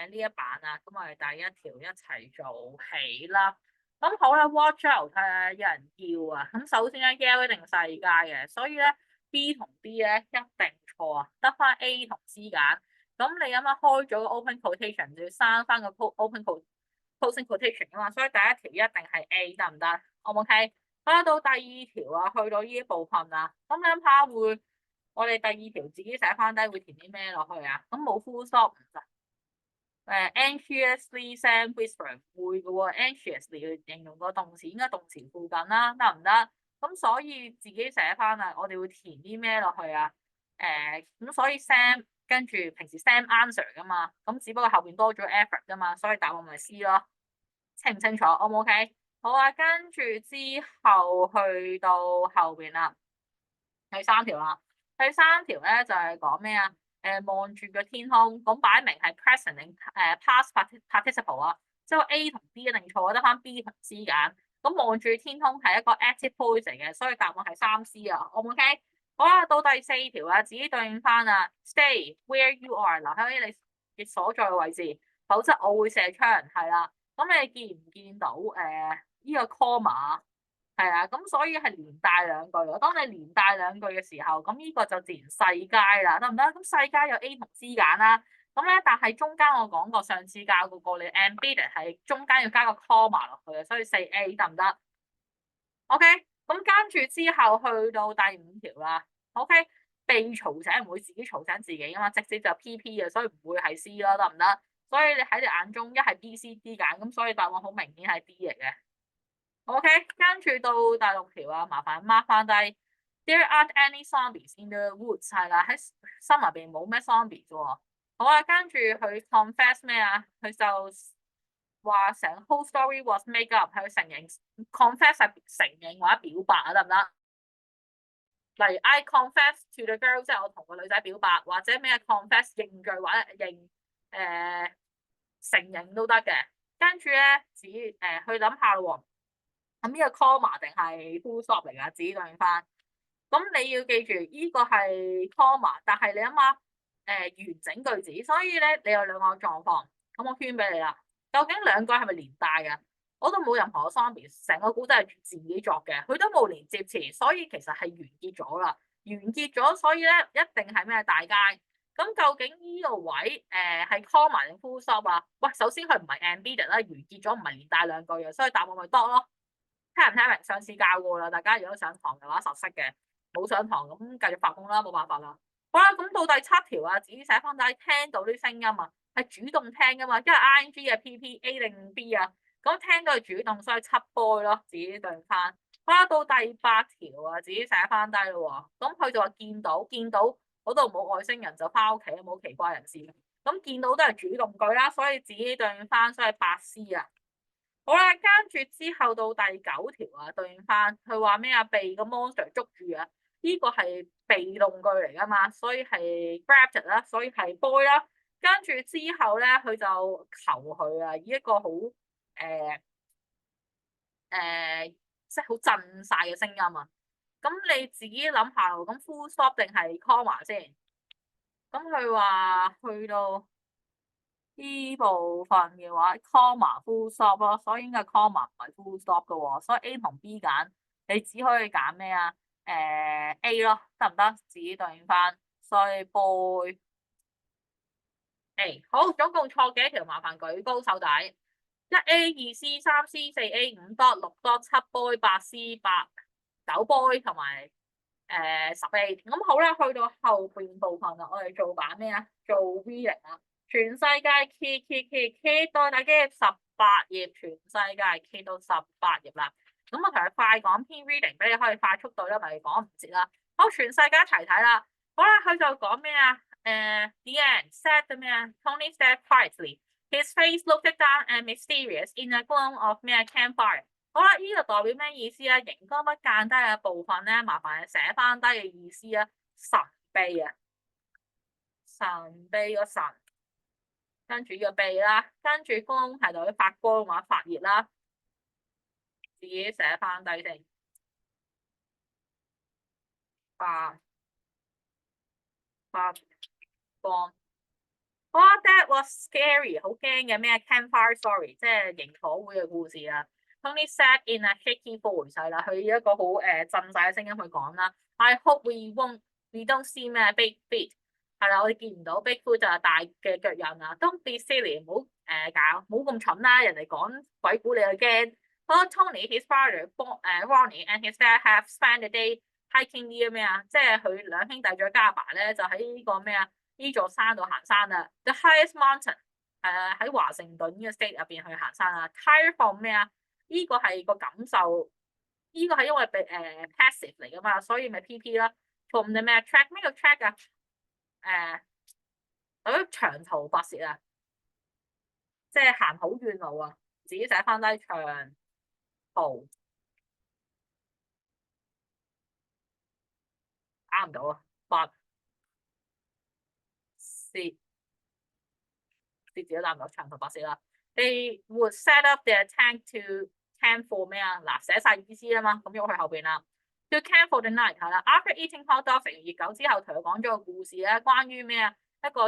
呢一版啊，咁我哋第一條一齊做起啦。咁好啦，watch out 睇下有人叫啊。咁首先咧，Yale 一定世界嘅，所以咧 B 同 D 咧一定錯啊，得翻 A 同 C 揀。咁你啱啱開咗個 open quotation 就要刪翻個 open closing quotation 啊嘛，所以第一條一定係 A 得唔得？O 唔 OK？翻到第二條啊，去到呢一部分啊，咁你諗下我哋第二條自己寫翻低會填啲咩落去啊？咁冇 full stop 唔得。anxiously Sam whisper 會嘅喎，anxiously 去形容個動詞，應該動詞附近啦，得唔得？咁所以自己寫翻啊，我哋會填啲咩落去啊？咁所以 Sam 跟住平時 Sam answer 噶嘛，咁只不過後邊多咗 effort 噶嘛，所以答案咪 C 咯。清唔清楚？O 唔 OK？好啊，跟住之後去到後邊啦，第三條啦。第三條咧就係講咩啊？望住個天空，咁擺明係 present 定past participle 啊，即係 A 同 B 一定錯，得翻 B 同 C 揀。咁望住天空係一個 active voice 嚟嘅，所以答案係3C 啊。O 唔 OK？好啦，到第四條啊，自己對應翻啊，stay where you are，留喺你所在嘅位置，否則我會射槍。係啦。咁你見唔見到呢個 comma？係啊，咁所以係連帶兩句。當你連帶兩句嘅時候，咁呢個就自然世界啦，得唔得？咁世界有 A 同 C 揀啦。咁咧，但係中間我講過，上次教嗰個你 embedded 係中間要加個 comma 落去嘅，所以4A 得唔得？OK，咁跟住之後去到第五條啦。OK，被嘈醒唔會自己嘈醒自己噶嘛，直接就 PP 嘅，所以唔會係 C 咯，得唔得？所以你喺你眼中一係 B、C、D 揀，咁所以答案好明顯係 D 嚟嘅。OK，跟住到第六條啊，麻煩 mark 翻低。There aren't any zombies in the woods， 係啦，喺森入邊冇咩 zombies 喎。好啊，跟住佢 confess 咩啊？佢就話成 whole story was make up，係佢承認 confess 係承認或者表白啊，得唔得？例如 I confess to the girl，即係我同個女仔表白，或者咩 confess 認罪或者承認都得嘅。跟住咧，去諗下咯。咁呢個 comma 定係 full stop 嚟噶？自己對應翻。咁你要記住，呢個係 comma，但係你諗下，完整句子，所以咧你有兩個狀況。咁我圈俾你啦。究竟兩句係咪連帶嘅？我都冇任何嘅 zombie，成個古仔係自己作嘅，佢都冇連接詞，所以其實係完結咗啦。完結咗，所以咧一定係咩大街。咁究竟呢個位係 comma 定 full stop 啊？喂，首先佢唔係 embedded 啦，完結咗唔係連帶兩句嘅，所以答案咪 dot 咯。聽唔聽明？上次教過啦，大家如果上堂嘅話實識嘅，冇上堂咁繼續發功啦，冇辦法啦。好啦，咁到第7條啊，自己寫翻低，聽到啲聲音啊，係主動聽噶嘛，因為 ing 嘅 PP A 定 B 啊，咁聽到係主動，所以7 boy 咯，自己對翻。好啦，到第8條啊，自己寫翻低咯喎，咁佢就話見到嗰度冇外星人就翻屋企，冇奇怪人士。咁見到都係主動句啦，所以自己對翻，所以8C 啊。好啦，跟住之後到第9條啊，對應翻佢話咩啊？被個 monster 捉住啊！呢個係被動句嚟噶嘛，所以係 grabbed 啦，所以係 boy 啦。跟住之後咧，佢就求佢啊，以一個好即係好震晒嘅聲音啊！咁你自己諗下，咁 full stop 定係 comma 先？咁佢話去到呢部分嘅話，comma full stop 咯，所以應該 comma 唔係 full stop 嘅喎，所以 A 同 B 揀，你只可以揀咩啊？A 咯，得唔得？自己對應翻，所以 boy A 好，總共錯幾條？麻煩舉高手底。1A、2C、3C、4A、5 6 7 boy、8C、9 boy 同埋10A。咁好啦，去到後邊部分啦，我哋做版咩啊？做 reading 啊！全世界 K 到大家18頁，全世界 K 到18頁啦。咁我同佢快講篇 reading 俾你，可以快速對啦，咪講唔切啦。好，全世界一齊睇啦。好啦，佢就講咩啊？The end said 咩啊 ？Tony said quietly. His face looked down and mysterious in a glow of 咩 campfire。好啦，呢個代表咩意思啊？熒光筆間低嘅部分咧，麻煩你寫翻低嘅意思啊，神秘啊，神秘個神。跟住個鼻啦，跟住光係代表發光或者發熱啦，自己寫翻低先。八方。哇，that was scary，好驚嘅咩 campfire story，即係營火會嘅故事啊。Tony said in a shaky voice 係啦，佢一個好震晒嘅聲音去講啦。I hope we don't see 咩 Bigfoot 係啦，我哋見唔到 Bigfoot 就係大嘅腳印啊。Don't be silly，唔好搞，唔好咁蠢啦。人哋講鬼故你又驚。Oh, Tony, his father, Ronnie and his dad have spent the day hiking near 咩啊？即係佢兩兄弟再加阿爸咧，就喺呢個咩啊？呢座山度行山啊 The highest mountain 喺華盛頓呢個 state 入邊去行山啊 Tired from 咩啊？呢個係個感受，呢個係因為passive 嚟噶嘛，所以咪 PP 啦。From the 咩 track 咩叫 track 啊？嗰啲長途跋涉啊，即係行好遠路啊，自己寫翻低長途，啱唔到啊，跋涉。自己男友長途跋涉啦。They would set up their tank to camp for 咩啊？嗱，寫晒意思啊嘛，咁喐去後邊啦。To camp for the night 係啦。After eating hot dog 食完熱狗之後，同佢講咗個故事咧，關於咩啊？一個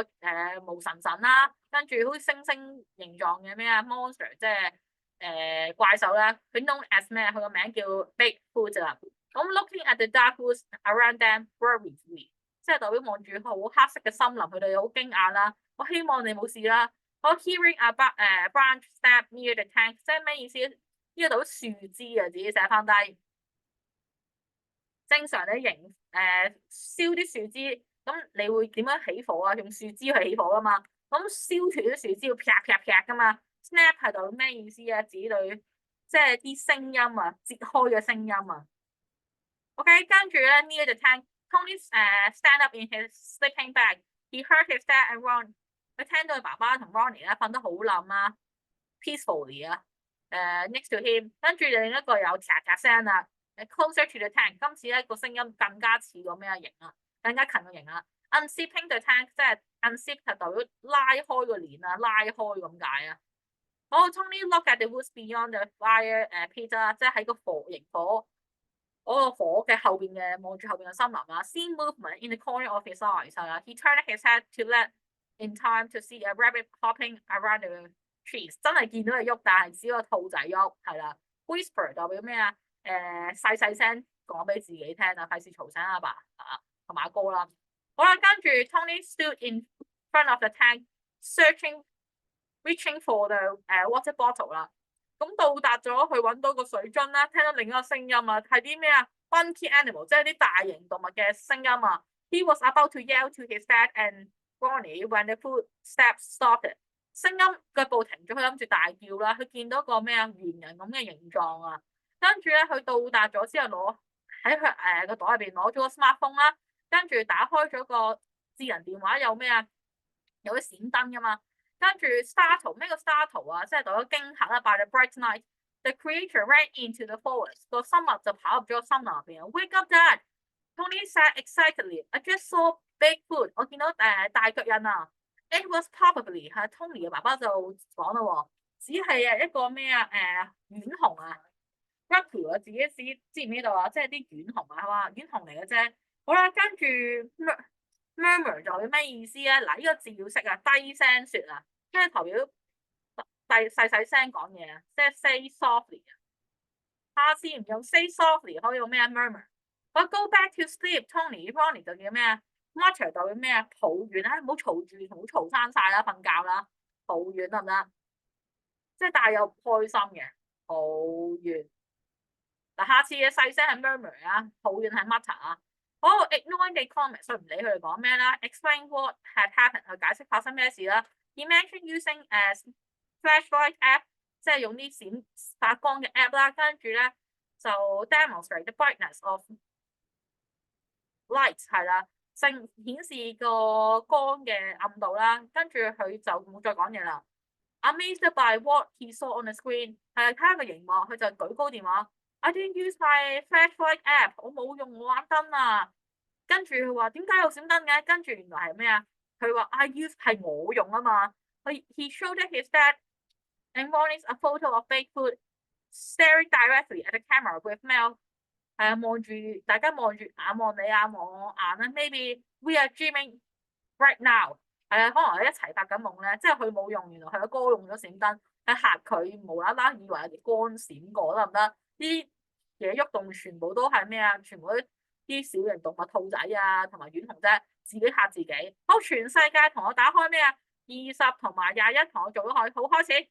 無神啦，跟住好似猩猩形狀嘅咩啊 monster，即係怪獸啦。佢 known as 咩？佢個名叫 Bigfoot 啊。咁 looking at the dark woods around them worriedly，即係代表望住好黑色嘅森林，佢哋好驚訝啦。我希望你冇事啦。我 hearing a branch snap near the tank， 即係咩意思？呢度樹枝啊，自己寫翻低。正常你燒啲樹枝，咁你會點樣起火啊？用樹枝去起火噶嘛？咁燒斷啲樹枝要啪啪啪噶嘛 ？Snap 係度咩意思啊？指對即係啲聲音啊，折開嘅聲音啊。OK， 跟住咧 near the tank，Tony stand up in his sleeping bag。He heard his dad and Ron， 佢聽到佢爸爸同 Ronnie 咧瞓得好冧啦 ，peacefully 啊，next to him， 跟住另一個有嚓嚓聲啦，closer to the tank， 今次咧個聲音更加似個咩型啊，更加近個型啊 ，unzipping the tank， 即係 unzip 係代表拉開個簾啊，拉開咁解啊。好 ，Tony look at the woods beyond the fire pit 啊，即係喺個營火。嗰個火嘅後邊嘅望住後邊嘅森林啊 ，see movement in the corner of his eyes 係啦。He turned his head to let in time to see a rabbit hopping around the trees， 真係見到佢喐，但係只個兔仔喐係啦。Whisper 代表咩啊？細細聲講俾自己聽啊，費事嘈醒阿爸啊同埋阿哥啦。好啦，跟住 Tony stood in front of the tank reaching for the water bottle 啦。咁到達咗去揾到個水樽啦，聽到另一個聲音啊，係啲咩啊 ？Funky animal， 即係啲大型動物嘅聲音啊。He was about to yell to his dad and Ronnie when the footsteps stopped。聲音腳步停咗，佢諗住大叫啦。佢見到個咩啊猿人咁嘅形狀啊，跟住咧佢到達咗之後攞喺佢個袋入邊攞咗個 smartphone 啦，跟住打開咗個智能電話，有咩啊？有啲閃燈噶嘛。跟住 startle 咩叫 startle 啊？即係代咗驚嚇啦。By the bright night, the creature ran into the forest。個生物就跑入咗個森林入邊。Wake up, Dad! Tony said excitedly. I just saw Bigfoot。我見到大腳印啊。It was probably 係 Tony 嘅爸爸就講啦喎，只係一個咩啊浣熊啊 ，raccoon 啊，自己知唔知道啊？即係啲浣熊啊，係嘛？浣熊嚟嘅啫。好啦，跟住 murmur 就有咩意思啊？嗱，呢個字要識啊，低聲説啊。即係代表細聲講嘢啊，即係 say softly 啊。下次唔用 say softly， 可以用咩 murmur。我 go back to sleep，Tony，Ronnie 就叫咩啊 ？Mutter 代表咩啊？抱怨啊，唔好嘈住，唔好嘈生晒啦，瞓覺啦。抱怨得唔得？即係帶有唔開心嘅抱怨。嗱，下次嘅細聲係 murmur 啊，抱怨係 mutter 啊。好 ，ignore the comments， 佢唔理佢哋講咩啦。Explain what had happened， 去解釋發生咩事啦。Imagine using flashlight app， 即係用啲閃發光嘅 app 啦，跟住咧就 demonstrate the brightness of light 係啦，顯示個光嘅暗度啦，跟住佢就冇再講嘢啦。Amazed by what he saw on the screen， 係睇下個熒幕，佢就舉高電話。I didn't use my flashlight app， 我冇用我盞燈啊。跟住佢話點解有閃燈嘅？跟住原來係咩啊？佢話 I use 係我用啊嘛。He showed his dad and Ronnie a photo of Bigfoot staring directly at the camera with mouth 係啊，望住大家望住眼望你眼望我眼啦。Maybe we are dreaming right now。係啊，可能我哋一齊發緊夢咧，即係佢冇用，原來佢個哥用咗閃燈去嚇佢，無啦啦以為有條光閃過，得唔得？啲嘢喐動全部都係咩啊？全部都啲小型動物兔仔啊，同埋丸紅啫，自己嚇自己。好，全世界同我打開咩啊？20同埋21同我做咗佢，好開始。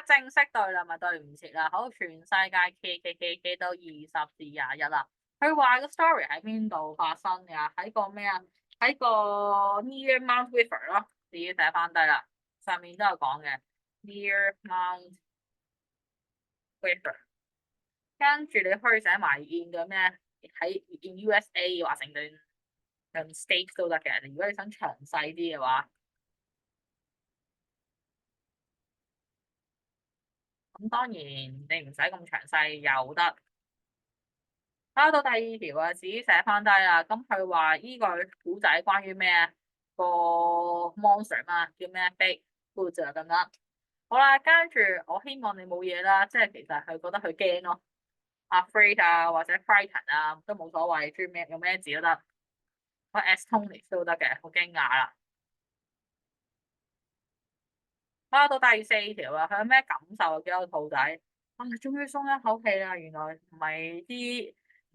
正式對啦，咪對唔切啦。好，全世界企到20至21啦。佢話個 story 喺邊度發生㗎？喺個咩啊？喺個 Near Mount River 咯，自己寫翻低啦。上面都有講嘅 Near Mount River。跟住你可以寫埋 in 嘅咩？喺 in USA 華盛頓 state 都得嘅。如果你想詳細啲嘅話。咁當然你唔使咁詳細又得。到第二條啊，自己寫翻低啦。咁佢話呢個古仔關於咩個 monster 嘛，叫咩 Bigfoot 啊咁樣。好啦，跟住我希望你冇嘢啦，即係其實佢覺得佢驚咯，afraid 啊或者 frighten 啊都冇所謂，中意咩用咩字都得，我 astonished 都得嘅，好驚訝啦。到第四條啊，佢有咩感受啊？幾個兔仔，終於鬆一口氣啦！原來唔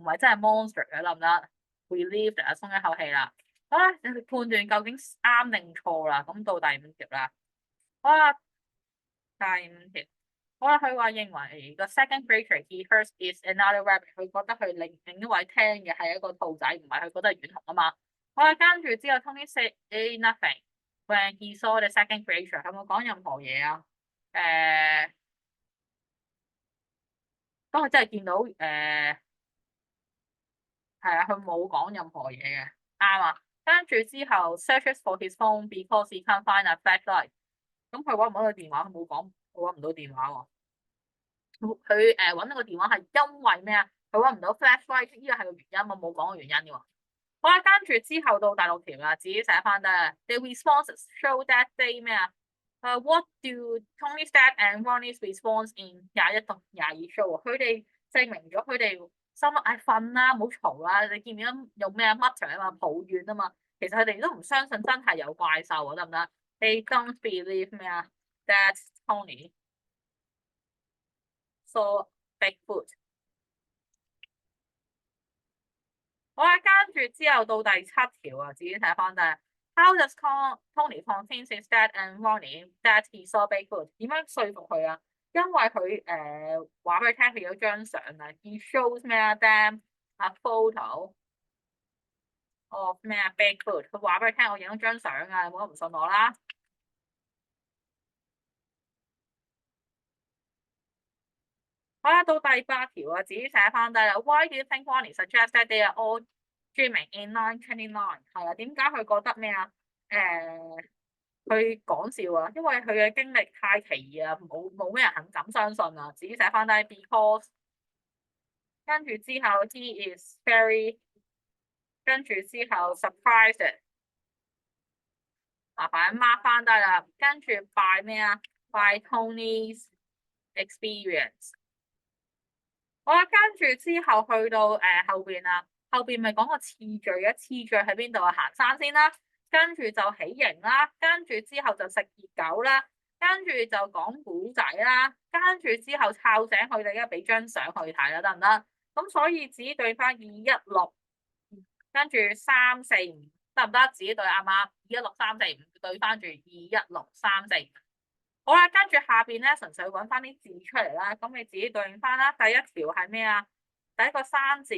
係真係 monster 嘅，得唔得？Relieved 啊，鬆一口氣啦。好啦，你哋判斷究竟啱定錯啦。咁到第五條啦。好啦，第五條。好啦，佢話認為個 second creature he heard is another rabbit。佢覺得佢另一位聽嘅係一個兔仔，唔係佢覺得係遠雄啊嘛。好啦，跟住之後，Tony said nothing when he saw the second creature。係冇講任何嘢啊？當佢真係見到係啊，佢冇講任何嘢嘅，啱啊。跟住之後 searches for his phone because he can't find a flashlight。咁佢揾唔到個電話，佢冇講，佢揾唔到電話喎。佢揾到個電話係因為咩啊？佢揾唔到 flashlight，呢個係個原因，我冇講個原因嘅喎。好啦，跟住之後到第六條啦，自己寫翻得。The responses show that they 咩啊？What do Tony's dad and Ronnie's response in 21同22 show？佢哋證明咗佢哋心諗，瞓啦，唔好嘈啦。你見唔見用咩 mutter 啊嘛，抱怨啊嘛。其實佢哋都唔相信真係有怪獸啊，得唔得？They don't believe 咩啊？That Tony saw Bigfoot。好啦，跟住之後到第七條啊，自己睇翻睇。How does Tony convince his dad and Ronnie that he saw Bigfoot？ 點樣說服佢啊？因為佢話俾佢聽，佢有張相啊。He shows 咩啊 them a photo of 咩啊 Bigfoot。佢話俾佢聽，我影咗張相啊，你冇得唔信我啦。好啦，到第八條啊，自己寫翻低啦。Why do you think Ronnie suggests that they are all dreaming in 1929？ 係啊，點解佢覺得咩啊？佢講笑啊，因為佢嘅經歷太奇異啊，冇咩人肯敢相信啊。自己寫翻低 because， 跟住之後 he is very， 跟住之後 surprised， 麻煩 mark 翻低啦。跟住 by 咩啊 ？by Tony's experience。好啦，跟住之後去到後邊啦，後邊咪講個次序嘅，次序喺邊度啊？行山先啦，跟住就起營啦，跟住之後就食熱狗啦，跟住就講古仔啦，跟住之後吵醒佢哋，而家俾張相去睇啦，得唔得？咁所以自己對翻216，跟住345，得唔得？自己對啱唔啱？216、345對翻住216、345。好啦，跟住下邊咧，純粹揾翻啲字出嚟啦。咁你自己對應翻啦。第一條係咩啊？第一個山字。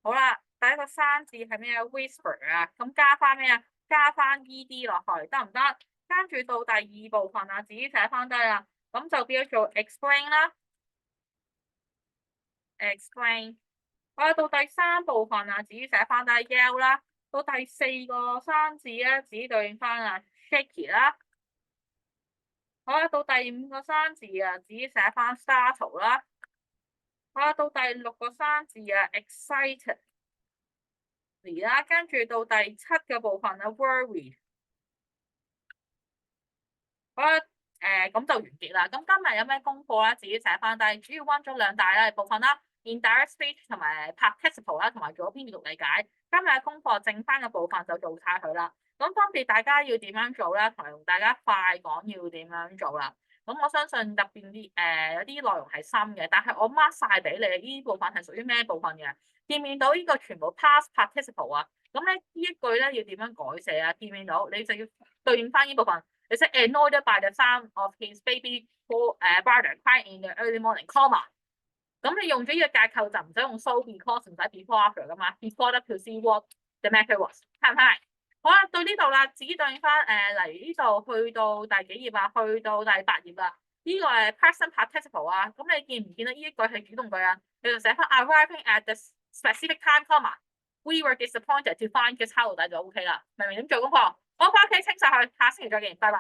好啦，第一個山字係咩啊 ？Whisper 啊。咁加翻咩啊？加翻 ed 落去，得唔得？跟住到第二部分啊，自己寫翻低啦。咁就變咗做 explain 啦。explain。好啦，到第三部分啊，自己寫翻低 yell 啦。到第四個山字咧，自己對應翻啊 shaky 啦。好啦，到第五個生字啊，自己寫翻 startle 啦。好啦，到第六個生字啊 excited 啦，跟住到第七個部分啊 worried。好啦，咁就完結啦。咁今日有咩功課咧？自己寫翻低，主要溫咗兩大部分啦 ，indirect speech 同埋 participle 啦，同埋做咗編讀理解。今日嘅功課剩翻嘅部分就做晒佢啦。咁分別大家要點樣做咧？同大家快講要點樣做啦。咁我相信入邊啲有啲內容係深嘅，但係我 mark 晒俾你，呢部分係屬於咩部分嘅？見唔見到呢個全部 past participle 啊？咁咧呢一句咧要點樣改寫啊？見唔見到？你就要對應翻呢部分，你寫 annoyed by the sound of his baby brother crying in the early morning, comma。咁你用咗呢個架構就唔使用 so because 唔使 before after 噶嘛 ，before that to see what the matter was，係唔係？好啦，到呢度啦，自己對應翻嚟呢度去到第幾頁啊？去到第8頁啦。呢個係 present participle 啊，咁你見唔見到呢一句係主動句啊？你就寫翻 arriving at the specific time, comma we were disappointed to find his holiday 就 OK 啦，明唔明點做功課？我翻屋企清晒佢，下星期再見，拜拜。